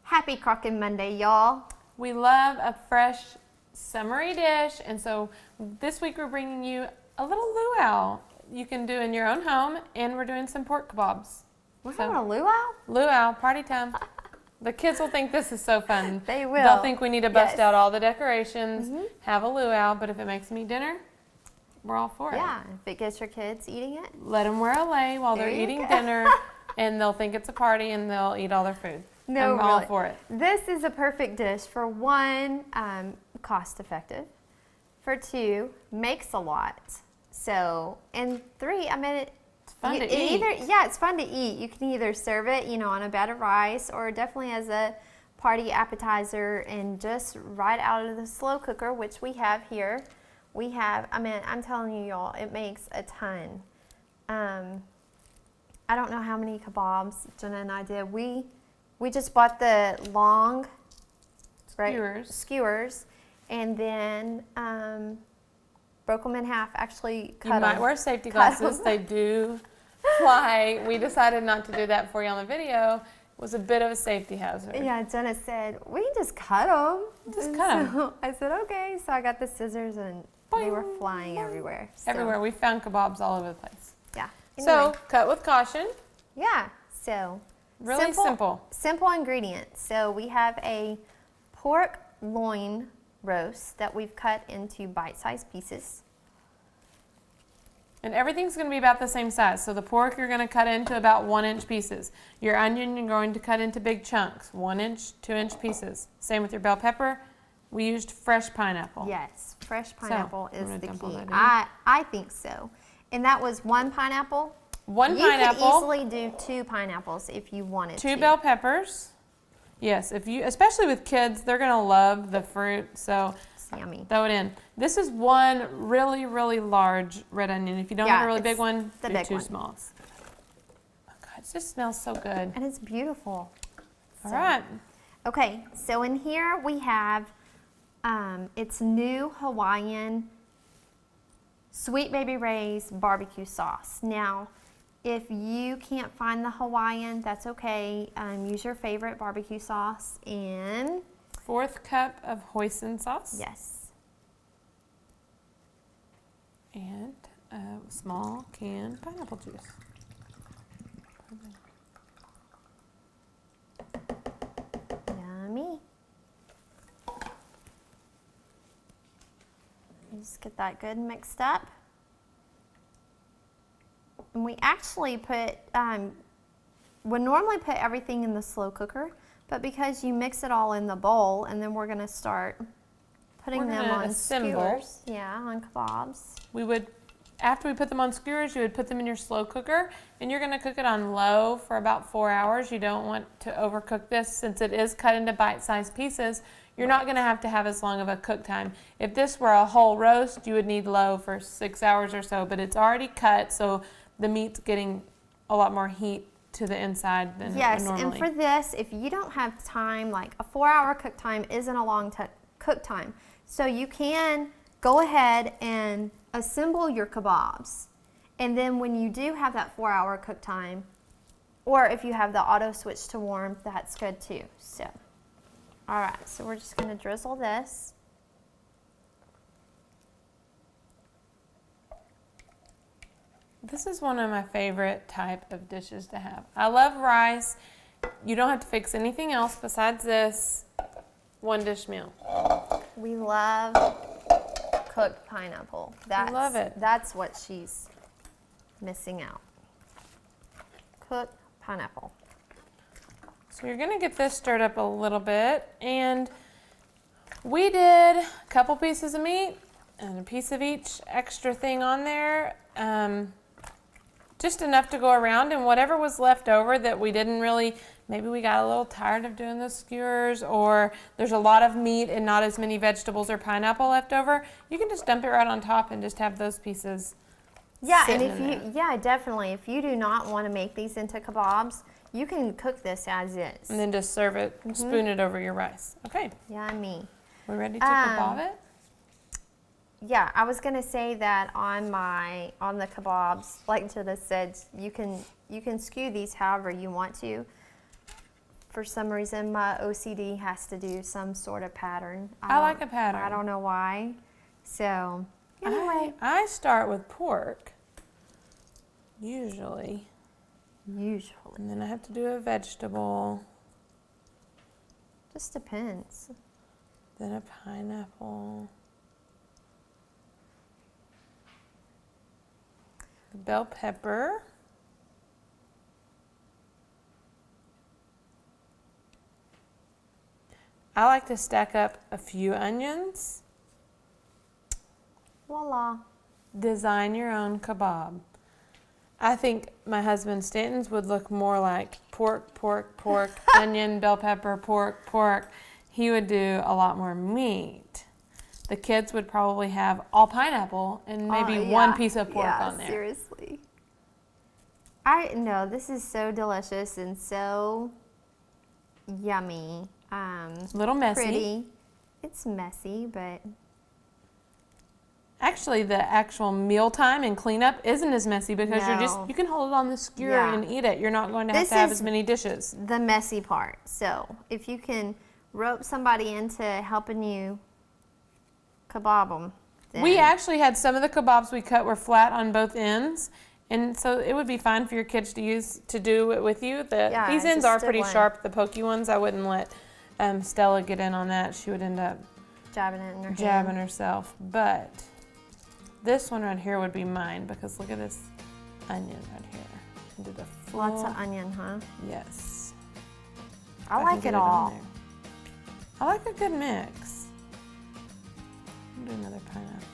Happy Crockin Monday, y'all. We love a fresh, summery dish, and so this week we're bringing you a little luau you can do in your own home, and we're doing some pork kabobs. We're having a luau? Luau, party time. The kids will think this is so fun. They will. They'll think we need to bust out all the decorations, have a luau, but if it makes them eat dinner, we're all for it. Yeah, if it gets your kids eating it. Let them wear a lei while they're eating dinner, and they'll think it's a party, and they'll eat all their food. No, I'm all for it. This is a perfect dish for one, cost effective. For two, makes a lot. So, and three, I mean, it's fun to eat. It's fun to eat. You can either serve it, on a bed of rice, or definitely as a party appetizer, and just right out of the slow cooker, which we have here. We have, I'm telling you, y'all, it makes a ton. I don't know how many kabobs Jenna and I did. We just bought the long skewers, and then broke them in half. Actually, cut them. You might wear safety glasses. They do fly. We decided not to do that for you on the video. It was a bit of a safety hazard. Yeah, Jenna said, we can just cut them. Just cut them. I said, okay. So I got the scissors, and they were flying everywhere. So. Everywhere. We found kabobs all over the place. Yeah. Anyway. So, cut with caution. Yeah. So, really simple. Simple ingredients. So, we have a pork loin roast that we've cut into bite-sized pieces. And everything's going to be about the same size. So the pork you're going to cut into about 1-inch pieces. Your onion you're going to cut into big chunks, 1-inch, 2-inch pieces. Same with your bell pepper. We used fresh pineapple. Yes, fresh pineapple is the key. I think so. And that was one pineapple. One pineapple. You could easily do 2 pineapples if you wanted to. 2 bell peppers. Yes, especially with kids, they're going to love the fruit, so it's yummy. Throw it in. This is one really, really large red onion. If you don't have a really big one, do 2 smalls. Oh God, it just smells so good. And it's beautiful. All right. Okay, so in here we have, it's new Hawaiian Sweet Baby Ray's barbecue sauce. Now, if you can't find the Hawaiian, that's okay. Use your favorite barbecue sauce. And 1/4 cup of hoisin sauce. Yes. And a small can pineapple juice. Yummy. Just get that good mixed up. And we actually put, would normally put everything in the slow cooker, but because you mix it all in the bowl, and then we're going to start putting them on skewers. Yeah, on kabobs. We would, after we put them on skewers, you would put them in your slow cooker, and you're going to cook it on low for about 4 hours. You don't want to overcook this since it is cut into bite-sized pieces. You're not going to have as long of a cook time. If this were a whole roast, you would need low for 6 hours or so, but it's already cut, so the meat's getting a lot more heat to the inside than normally. Yes, and for this, if you don't have time, like a 4-hour cook time isn't a long cook time. So you can go ahead and assemble your kabobs. And then when you do have that 4-hour cook time, or if you have the auto switch to warm, that's good too. So, all right, so we're just gonna drizzle this. This is one of my favorite type of dishes to have. I love rice. You don't have to fix anything else besides this 1-dish meal. We love cooked pineapple. I love it. That's what she's missing out. Cooked pineapple. So you're going to get this stirred up a little bit, and we did a couple pieces of meat and a piece of each extra thing on there. Just enough to go around, and whatever was left over that we didn't really, maybe we got a little tired of doing the skewers, or there's a lot of meat and not as many vegetables or pineapple left over, you can just dump it right on top and just have those pieces. Yeah, and if you, definitely. If you do not want to make these into kabobs, you can cook this as is. And then just serve it and spoon it over your rice. Okay. Yummy. We ready to kabob it? Yeah, I was gonna say that on the kabobs, like Jenna said, you can skew these however you want to. for some reason, my OCD has to do some sort of pattern. I like a pattern. I don't know why. So, anyway. I start with pork, usually. And then I have to do a vegetable. Just depends. Then a pineapple. The bell pepper. I like to stack up a few onions. Voila. Design your own kabob. I think my husband Stanton's would look more like pork, pork, pork, onion, bell pepper, pork, pork. He would do a lot more meat. The kids would probably have all pineapple and maybe one piece of pork on there. Seriously. I know this is so delicious and so yummy. Little messy. Pretty. It's messy, but actually the actual mealtime and cleanup isn't as messy because you can hold it on the skewer and eat it. You're not going to have to have as many dishes. The messy part. So if you can rope somebody into helping you kabob them. We actually had some of the kabobs we cut were flat on both ends. And so it would be fine for your kids to do it with you. These ends are pretty sharp, the pokey ones. I wouldn't let Stella get in on that. She would end up jabbing it in her jabbing herself. But this one right here would be mine because look at this onion right here. Do the full, lots of onion, huh? Yes. I like it all. I like a good mix. I'll do another pineapple.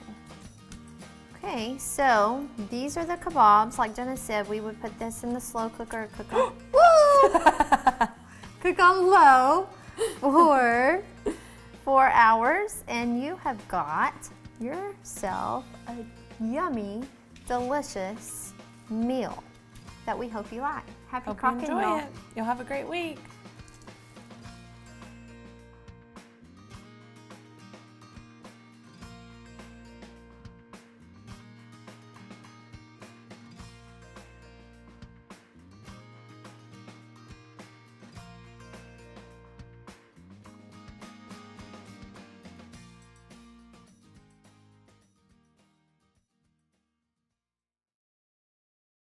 Okay, so these are the kabobs. Like Jenna said, we would put this in the slow cooker, cook on woo! Cook on low for 4 hours, and you have got yourself a yummy, delicious meal that we hope you like. Happy Hope you Crockin, enjoy y'all. it. You'll have a great week.